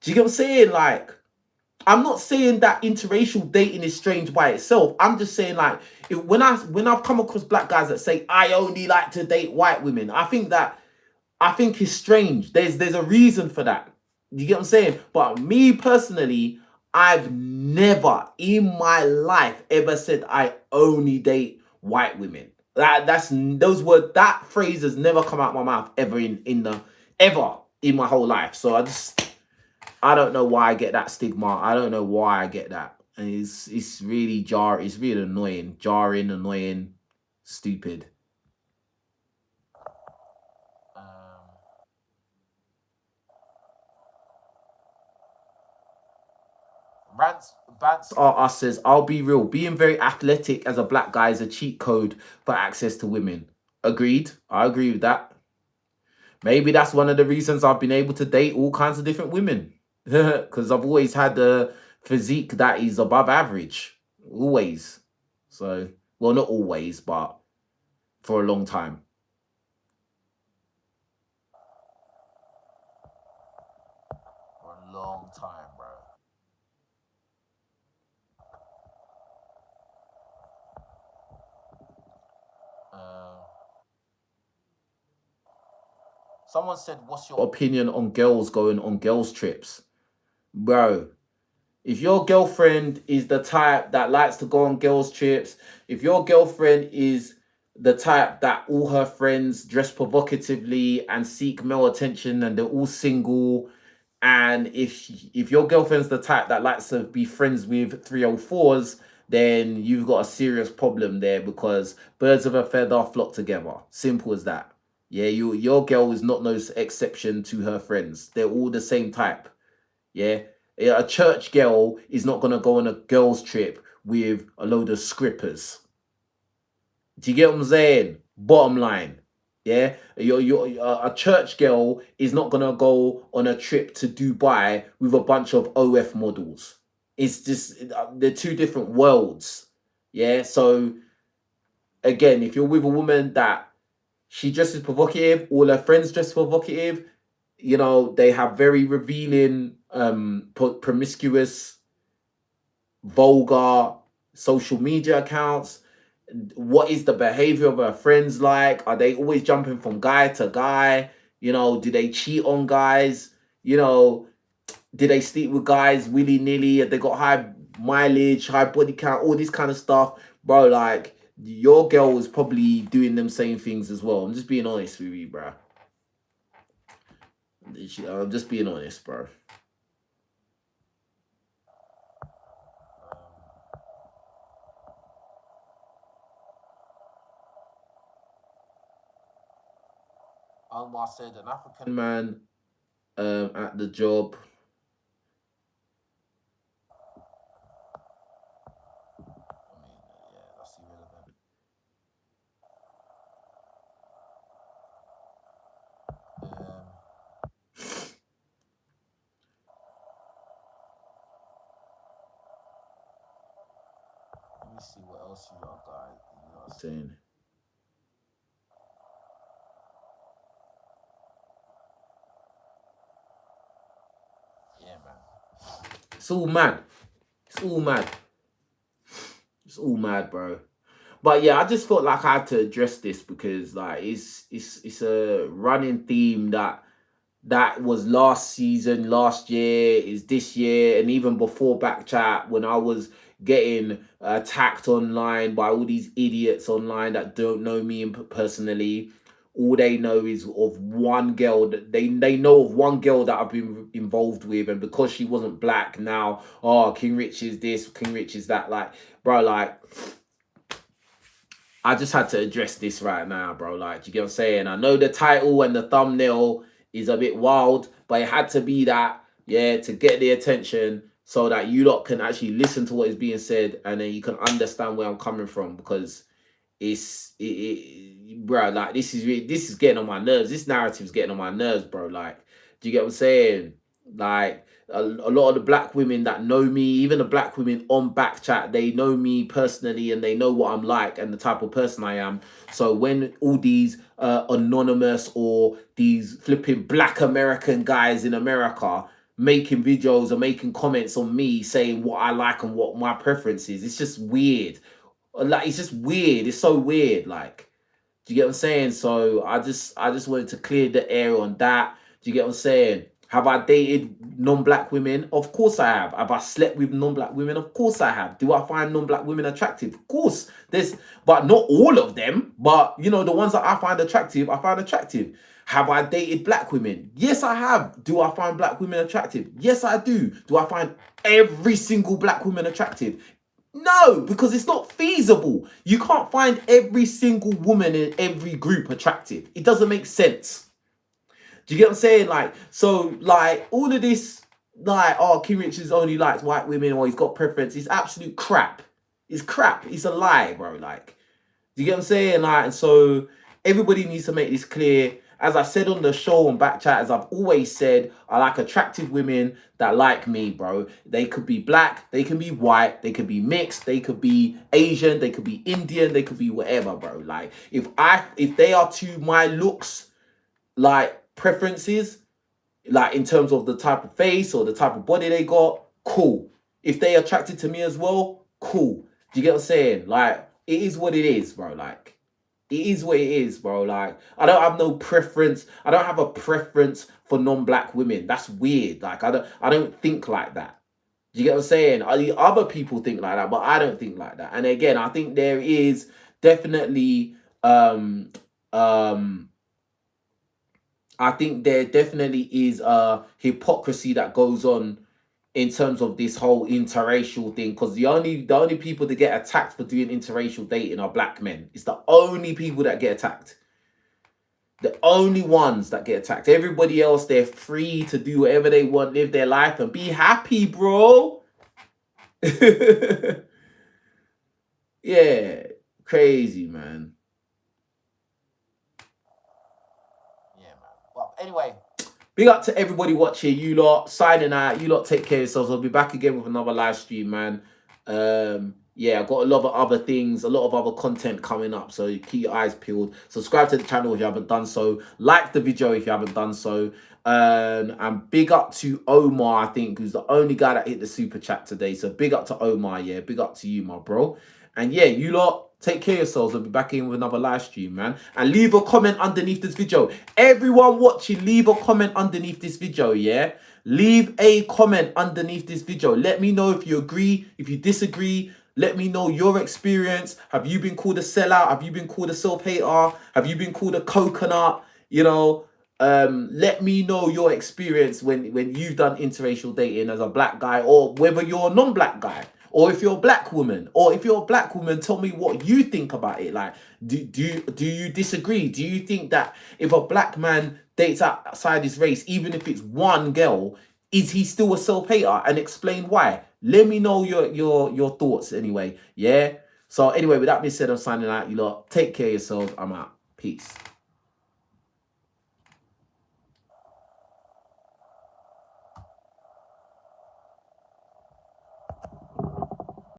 Speaker 1: Do you get what I'm saying? Like, I'm not saying that interracial dating is strange by itself. I'm just saying, like, when I've come across black guys that say I only like to date white women, I think it's strange. There's a reason for that. You get what I'm saying? But me personally, I've never in my life ever said I only date white women. That phrase has never come out my mouth ever ever in my whole life. So I don't know why I get that stigma. I don't know why I get that. And it's really it's really annoying. Jarring, annoying, stupid. Rants are us says, I'll be real. Being very athletic as a black guy is a cheat code for access to women. Agreed. I agree with that. Maybe that's one of the reasons I've been able to date all kinds of different women. Because I've always had the physique that is above average. Always. So, well, not always, but for a long time. For a long time, bro. Uh, Someone said, what's your opinion on girls going on girls' trips? Bro, if your girlfriend is the type that likes to go on girls' trips, if your girlfriend is the type that all her friends dress provocatively and seek male attention and they're all single, and if your girlfriend's the type that likes to be friends with 304s, then you've got a serious problem there, because birds of a feather flock together. Simple as that. Yeah, your girl is not no exception to her friends. They're all the same type. Yeah. A church girl is not gonna go on a girls' trip with a load of scrippers. Do you get what I'm saying? Bottom line. Yeah, a church girl is not gonna go on a trip to Dubai with a bunch of OF models. It's just they're two different worlds. Yeah, so again, if you're with a woman that she dresses provocative, all her friends dress provocative, you know, they have very revealing, promiscuous, vulgar social media accounts. What is the behavior of her friends like? Are they always jumping from guy to guy? You know, do they cheat on guys? You know, do they sleep with guys willy nilly? Have they got high mileage, high body count, all this kind of stuff? Bro, like, your girl was probably doing them same things as well. I'm just being honest with you, bro. I'm just being honest, bro. Alma said an African man at the job. I mean, yeah, that's irrelevant. Um, Let me see what else you got, guys. You are saying. Yeah, man. It's all mad. It's all mad. It's all mad, bro. But yeah, I just felt like I had to address this because like it's a running theme that was last season, last year, is this year, and even before Backchat, when I was getting attacked online by all these idiots online that don't know me personally. All they know is of one girl that they know of one girl that I've been involved with, and because she wasn't black, now King Rich is this, King Rich is that. Like, bro, like I just had to address this right now, bro. Like, you get what I'm saying? I know the title and the thumbnail is a bit wild, but it had to be that, yeah, to get the attention so that you lot can actually listen to what is being said and then you can understand where I'm coming from because bro, like this is getting on my nerves. This narrative is getting on my nerves, bro. Like, do you get what I'm saying? Like a lot of the black women that know me, even the black women on Backchat, they know me personally and they know what I'm like and the type of person I am. So when all these anonymous or these flipping black American guys in America making videos or making comments on me saying what I like and what my preference is, it's just weird. Like, it's just weird. It's so weird. Like, do you get what I'm saying? So I just wanted to clear the air on that. Do you get what I'm saying? Have I dated non-black women? Of course I have. Have I slept with non-black women? Of course I have. Do I find non-black women attractive? Of course. But not all of them. But you know, the ones that I find attractive, I find attractive. Have I dated black women? Yes, I have. Do I find black women attractive? Yes, I do. Do I find every single black woman attractive? No, because it's not feasible. You can't find every single woman in every group attractive. It doesn't make sense. Do you get what I'm saying? Like, so, like, all of this, like, King Richards only likes white women or he's got preference, is absolute crap. It's crap. It's a lie, bro. Like, do you get what I'm saying? Like, and so everybody needs to make this clear. As I said on the show on Backchat, as I've always said, I like attractive women that like me, bro. They could be black, they can be white, they could be mixed, they could be Asian, they could be Indian, they could be whatever, bro. Like, if they are to my looks, like preferences, like in terms of the type of face or the type of body they got, cool. If they attracted to me as well, cool. Do you get what I'm saying? Like, it is what it is, bro. Like, it is what it is, bro. Like, I don't have no preference. I don't have a preference for non-black women. That's weird. Like, I don't think like that. Do you get what I'm saying? Other people think like that, but I don't think like that. And again, I think there is definitely um I think there definitely is a hypocrisy that goes on in terms of this whole interracial thing. Because the only people that get attacked for doing interracial dating are black men. It's the only people that get attacked. The only ones that get attacked. Everybody else, they're free to do whatever they want, live their life, and be happy, bro. Yeah. Crazy, man. Yeah, man. Well, anyway, big up to everybody watching. You lot signing out. You lot take care of yourselves. I'll be back again with another live stream, man. Yeah, I've got a lot of other things, a lot of other content coming up. So keep your eyes peeled. Subscribe to the channel if you haven't done so. Like the video if you haven't done so. And big up to Omar, I think, who's the only guy that hit the super chat today. So big up to Omar, yeah. Big up to you, my bro. And yeah, you lot take care of yourselves. I'll be back in with another live stream, man. And leave a comment underneath this video. Everyone watching, leave a comment underneath this video, yeah? Leave a comment underneath this video. Let me know if you agree, if you disagree. Let me know your experience. Have you been called a sellout? Have you been called a self-hater? Have you been called a coconut? You know, let me know your experience when you've done interracial dating as a black guy, or whether you're a non-black guy, or if you're a black woman, or if you're a black woman, tell me what you think about it. Like, do you disagree? Do you think that if a black man dates outside his race, even if it's one girl, is he still a self-hater? And explain why. Let me know your thoughts anyway. Yeah. So anyway, with that being said, I'm signing out. You lot take care of yourselves. I'm out. Peace.